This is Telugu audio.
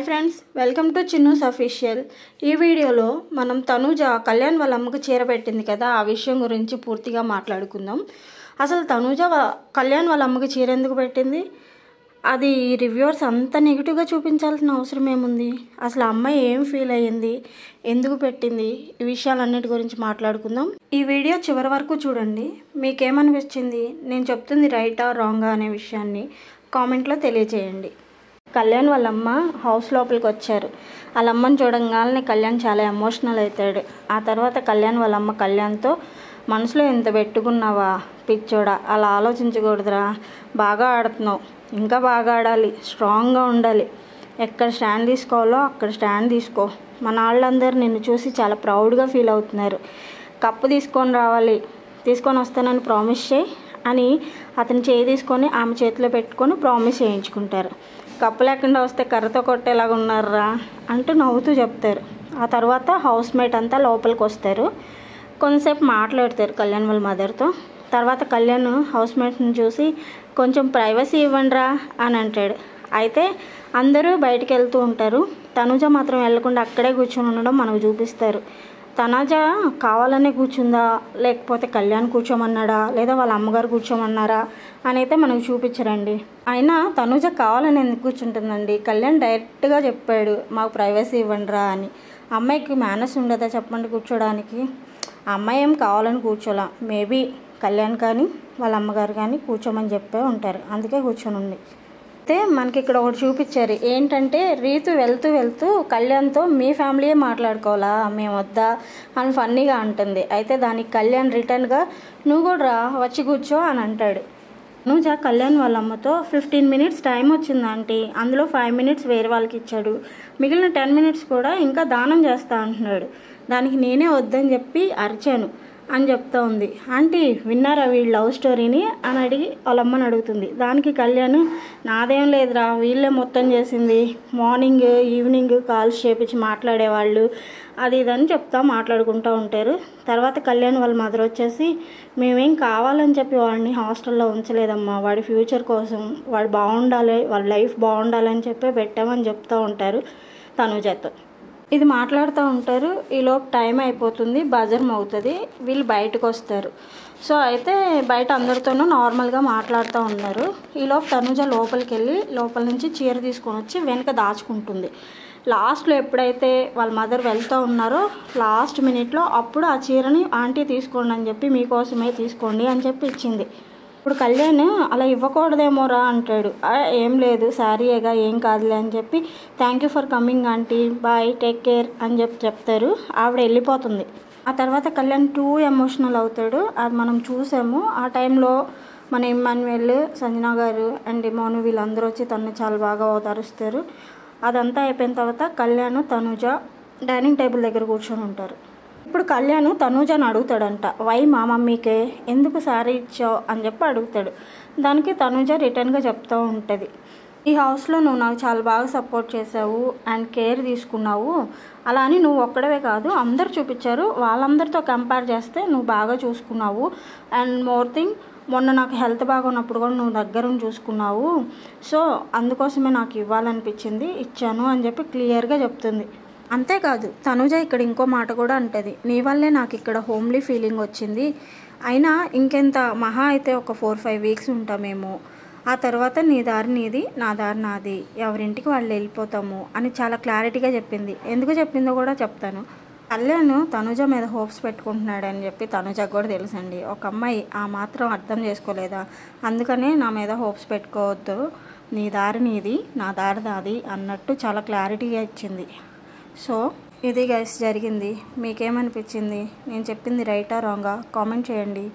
Friends, welcome to Chinnu's official. ఈ వీడియోలో మనం తనూజ కళ్యాణ్ వాళ్ళ అమ్మకు చీర పెట్టింది కదా, ఆ విషయం గురించి పూర్తిగా మాట్లాడుకుందాం. అసలు తనూజ కళ్యాణ్ వాళ్ళ అమ్మకు చీర ఎందుకు పెట్టింది, అది రివ్యూవర్స్ అంత నెగిటివ్గా చూపించాల్సిన అవసరం ఏముంది, అసలు అమ్మాయి ఏం ఫీల్ అయ్యింది, ఎందుకు పెట్టింది, ఈ విషయాలన్నిటి గురించి మాట్లాడుకుందాం. ఈ వీడియో చివరి వరకు చూడండి. మీకేమనిపించింది, నేను చెప్తుంది రైటా రాంగా అనే విషయాన్ని కామెంట్లో తెలియజేయండి. కళ్యాణ్ వాళ్ళమ్మ హౌస్ లోపలికి వచ్చారు. వాళ్ళ అమ్మని చూడంగానే కళ్యాణ్ చాలా ఎమోషనల్ అవుతాడు. ఆ తర్వాత కళ్యాణ్ వాళ్ళమ్మ కళ్యాణ్తో, మనసులో ఎంత పెట్టుకున్నావా పిచ్చోడా, అలా ఆలోచించకూడదురా, బాగా ఆడుతున్నావు, ఇంకా బాగా ఆడాలి, స్ట్రాంగ్గా ఉండాలి, ఎక్కడ స్టాండ్ తీసుకోవాలో అక్కడ స్టాండ్ తీసుకో, మన వాళ్ళందరూ నిన్ను చూసి చాలా ప్రౌడ్గా ఫీల్ అవుతున్నారు, కప్పు తీసుకొని వస్తానని ప్రామిస్ చేయి అని అతను చేయి తీసుకొని ఆమె చేతిలో పెట్టుకొని ప్రామిస్ చేయించుకుంటారు. కప్పు లేకుండా వస్తే కర్రతో కొట్టేలాగా ఉన్నారా అంటూ నవ్వుతూ చెప్తారు. ఆ తర్వాత హౌస్ మేట్ అంతా లోపలికి వస్తారు. కొంతసేపు మాట్లాడతారు కళ్యాణ్ వాళ్ళ మదర్తో. తర్వాత కళ్యాణ్ హౌస్ మేట్ని చూసి, కొంచెం ప్రైవసీ ఇవ్వండిరా అని అంటాడు. అయితే అందరూ బయటికి వెళ్తూ ఉంటారు. తనూజ మాత్రం వెళ్లకుండా అక్కడే కూర్చొని ఉండడం మనకు చూపిస్తారు. తనూజ కావాలనే కూర్చుందా, లేకపోతే కళ్యాణ్ కూర్చోమన్నాడా, లేదా వాళ్ళ అమ్మగారు కూర్చోమన్నారా అని అయితే మనకు చూపించరండి. అయినా తనూజ కావాలని ఎందుకు కూర్చుంటుందండి, కళ్యాణ్ డైరెక్ట్గా చెప్పాడు మాకు ప్రైవసీ ఇవ్వండిరా అని. అమ్మాయికి మేనర్స్ ఉండదా చెప్పండి కూర్చోడానికి. ఆ అమ్మాయి ఏం కావాలని కూర్చోలా, మేబీ కళ్యాణ్ కానీ వాళ్ళ అమ్మగారు కానీ కూర్చోమని చెప్పే ఉంటారు, అందుకే కూర్చొని ఉంది. అయితే మనకి ఇక్కడ ఒకటి చూపించారు. ఏంటంటే రీతు వెళ్తూ కళ్యాణ్తో మీ ఫ్యామిలీయే మాట్లాడుకోవాలా, మేము వద్దా అని ఫన్నీగా అంటుంది. అయితే దానికి కళ్యాణ్ రిటర్న్గా, నువ్వు కూడా రా, వచ్చి కూర్చో అని అంటాడు. తనూజ కళ్యాణ్ వాళ్ళ అమ్మతో 15 మినిట్స్ టైం వచ్చింది ఆంటీ, అందులో 5 మినిట్స్ వేరే వాళ్ళకి ఇచ్చాడు, మిగిలిన 10 మినిట్స్ కూడా ఇంకా దానం చేస్తా అంటున్నాడు, దానికి నేనే వద్దని చెప్పి అరిచాను అని చెప్తా ఉంది. ఆంటీ విన్నారా వీళ్ళ లవ్ స్టోరీని అని అడిగి వాళ్ళ అమ్మని అడుగుతుంది. దానికి కళ్యాణ్, నాదేం లేదురా, వీళ్ళే మొత్తం చేసింది, మార్నింగ్ ఈవినింగ్ కాల్స్ చేపించి మాట్లాడేవాళ్ళు, అది ఇదని మాట్లాడుకుంటూ ఉంటారు. తర్వాత కళ్యాణ్ వాళ్ళ మదర్ వచ్చేసి, మేమేం కావాలని చెప్పి వాడిని హాస్టల్లో ఉంచలేదమ్మా, వాడి ఫ్యూచర్ కోసం, వాడు బాగుండాలి, వాళ్ళ లైఫ్ బాగుండాలని చెప్పి పెట్టామని చెప్తూ ఉంటారు తనూజతో. ఇది మాట్లాడుతూ ఉంటారు. ఈలోపు టైం అయిపోతుంది, బజర్ మోగుతుంది, వీళ్ళు బయటకు వస్తారు. సో అయితే బయట అందరితోనూ నార్మల్గా మాట్లాడుతూ ఉన్నారు. ఈలోపు తనూజ లోపలికి వెళ్ళి లోపల నుంచి చీర తీసుకొని వచ్చి వెనక దాచుకుంటుంది. లాస్ట్లో ఎప్పుడైతే వాళ్ళ మదర్ వెళ్తూ ఉన్నారో లాస్ట్ మినిట్లో అప్పుడు ఆ చీరని ఆంటీ తీసుకోండి అని చెప్పి, మీకోసమే తీసుకోండి అని చెప్పి ఇచ్చింది. ఇప్పుడు కళ్యాణ్ అలా ఇవ్వకూడదేమోరా అంటాడు. ఏం లేదు, శారీయేగా, ఏం కాదులే అని చెప్పి, thank you for coming aunty, bye, take care అని చెప్తారు. ఆవిడ వెళ్ళిపోతుంది. ఆ తర్వాత కళ్యాణ్ టూ ఎమోషనల్ అవుతాడు, అది మనం చూసాము. ఆ టైంలో మన ఇమ్మాన్యుయల్, సంజన గారు అండ్ మోను వీళ్ళందరూ వచ్చి తనని చాలా బాగా ఓదారుస్తారు. అదంతా అయిపోయిన తర్వాత కళ్యాణ్ తనూజ డైనింగ్ టేబుల్ దగ్గర కూర్చొని ఉంటారు. ఇప్పుడు కళ్యాణ్ తనూజని అడుగుతాడంట, వై మా మమ్మీకే ఎందుకు శారీ ఇచ్చావు అని చెప్పి అడుగుతాడు. దానికి తనూజ రిటర్న్గా చెప్తూ ఉంటుంది, ఈ హౌస్లో నువ్వు నాకు చాలా బాగా సపోర్ట్ చేసావు అండ్ కేర్ తీసుకున్నావు, అలా అని నువ్వు ఒక్కడవే కాదు అందరు చూపించారు, వాళ్ళందరితో కంపేర్ చేస్తే నువ్వు బాగా చూసుకున్నావు, అండ్ మోర్ థింగ్ మొన్న నాకు హెల్త్ బాగున్నప్పుడు కూడా నువ్వు దగ్గరుండి చూసుకున్నావు, సో అందుకోసమే నాకు ఇవ్వాలనిపించింది, ఇచ్చాను అని చెప్పి క్లియర్గా చెప్తుంది. అంతేకాదు తనూజ ఇక్కడ ఇంకో మాట కూడా అంటది, నీ వల్లే నాకు ఇక్కడ హోమ్లీ ఫీలింగ్ వచ్చింది, అయినా ఇంకెంత మహా అయితే ఒక 4-5 వీక్స్ ఉంటామేమో, ఆ తర్వాత నీ దారి నీది, నా దారి నాది, ఎవరింటికి వాళ్ళు వెళ్ళిపోతాము అని చాలా క్లారిటీగా చెప్పింది. ఎందుకు చెప్పిందో కూడా చెప్తాను. కళ్యాణ్ తనూజ మీద హోప్స్ పెట్టుకుంటున్నాడని చెప్పి తనూజకు కూడా తెలుసండి. ఒక అమ్మాయి ఆ మాత్రం అర్థం చేసుకోలేదా, అందుకనే నా మీద హోప్స్ పెట్టుకోవద్దు, నీ దారి నీది, నా దారి నాది అన్నట్టు చాలా క్లారిటీగా ఇచ్చింది. సో ఇది గైస్ జరిగింది. మీకేమనిపించింది, నేను చెప్పింది రైటా రాంగా కామెంట్ చేయండి.